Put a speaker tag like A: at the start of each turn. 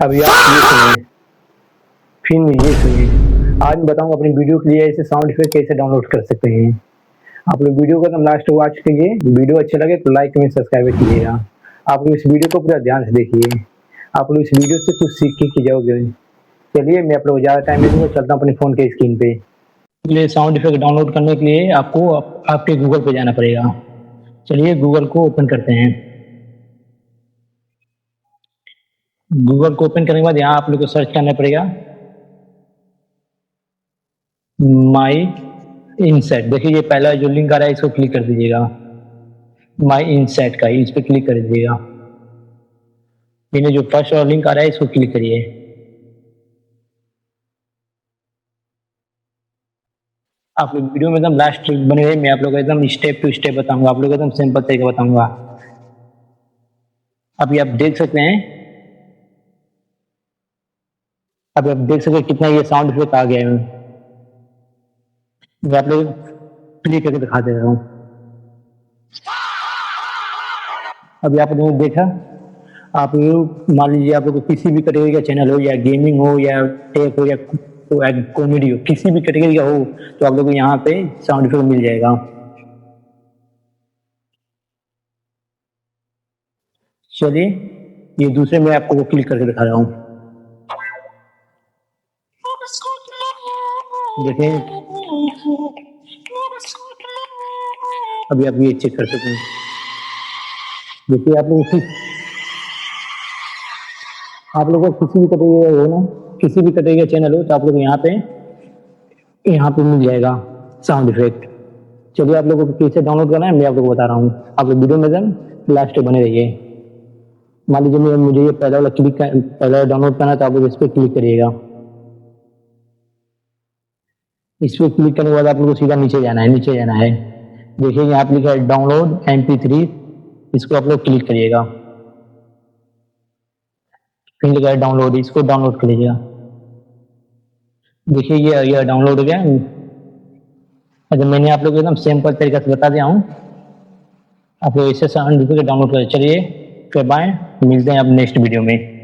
A: अभी आप ये सुनिए, फिर ये सुनिए। आज मैं बताऊँगा अपनी वीडियो के लिए ऐसे साउंड इफ़ेक्ट कैसे डाउनलोड कर सकते हैं। आप लोग वीडियो को एकदम लास्ट वॉच कीजिए। वीडियो अच्छा लगे तो लाइक कमेंट सब्सक्राइब कीजिएगा। आप लोग इस वीडियो को पूरा ध्यान से देखिए। आप लोग इस वीडियो से कुछ सीख के जाओगे। चलिए मैं आप लोगों को ज़्यादा टाइम नहीं दूँगा, चलता हूँ अपने फ़ोन के स्क्रीन पे। ये साउंड इफ़ेक्ट डाउनलोड करने के लिए आपको आपके गूगल पे जाना पड़ेगा। चलिए गूगल को ओपन करते हैं। गूगल को ओपन करने के बाद यहाँ आप लोग को सर्च करना पड़ेगा माई इनसेट। देखिए ये पहला जो लिंक आ रहा है इसको क्लिक कर दीजिएगा। माई इनसेट का इस पे क्लिक कर दीजिएगा। मैंने जो फर्स्ट वाला लिंक आ रहा है इसको क्लिक करिए। आप लोग वीडियो में एकदम लास्ट बने रहिए। मैं आप लोग को एकदम स्टेप टू स्टेप बताऊंगा। आप लोग एकदम सिंपल तरीका बताऊंगा। अभी आप देख सकते हैं, अभी आप देख सकते हैं कितना ये साउंड इफेक्ट आ गया है। मैं आप लोग प्ले करके दिखा दे रहा हूँ। अभी आप लोगों ने देखा, आप लोग मान लीजिए आप लोग को किसी भी कैटेगरी का चैनल हो, या गेमिंग हो, या टेक हो, या कॉमेडी हो, किसी भी कैटेगरी का हो, तो आप लोग को यहाँ पे साउंड इफेक्ट मिल जाएगा। चलिए ये दूसरे में आपको क्लिक करके दिखा रहा हूँ। देखें, अभी आप ये चेक कर सकते हैं। देखिए आप लोगों को किसी भी कैटेगरी का हो ना, किसी भी कैटेगरी का चैनल हो, तो आप लोग यहाँ पे मिल जाएगा साउंड इफेक्ट। चलिए आप लोगों को कैसे डाउनलोड करना है मैं आप लोगों को बता रहा हूँ। आप लोग वीडियो में एकदम लास्ट तक बने रहिए। मान लीजिए मुझे ये पहला डाउनलोड करना है, तो आप लोग इस पर क्लिक करिएगा। इस पर क्लिक करने के बाद आप लोग को सीधा नीचे जाना है, नीचे जाना है। देखिए यहाँ पे लिखा है डाउनलोड MP3, इसको आप लोग क्लिक करिएगा। फिर लिखा है डाउनलोड, इसको डाउनलोड कर लीजिएगा। देखिए ये डाउनलोड हो गया। अच्छा, मैंने आप लोग को एकदम सिंपल तरीका से बता दिया हूँ। आप लोग इसे डाउनलोड करें। चलिए फिर बाय, मिलते हैं अब नेक्स्ट वीडियो में।